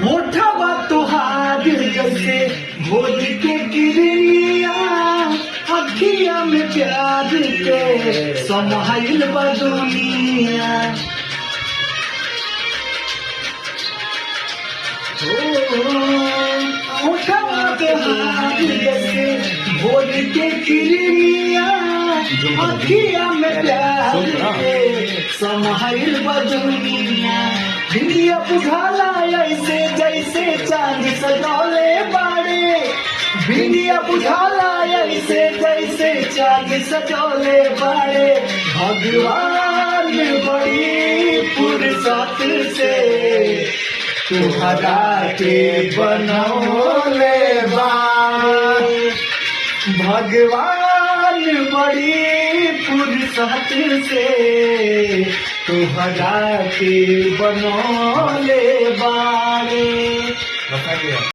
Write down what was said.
मोठा तुहार जैसे भोर के गिरिया अखिया में प्यार के समाइल बदुनिया मोठा तुहार जैसे भोर के गिरिया अखिया में प्यार के समाइल बदुनिया दुनिया बुझाला ऐसे जैसे चांद सजौले बाड़े बिंदिया बुझाला ऐसे जैसे चांद सजौले बाड़े भगवान बड़ी फुर्सत से तुहरा के बनौले बाड़े भगवान बड़ी फुर्सत से तुहरा के बनौले बाड़े।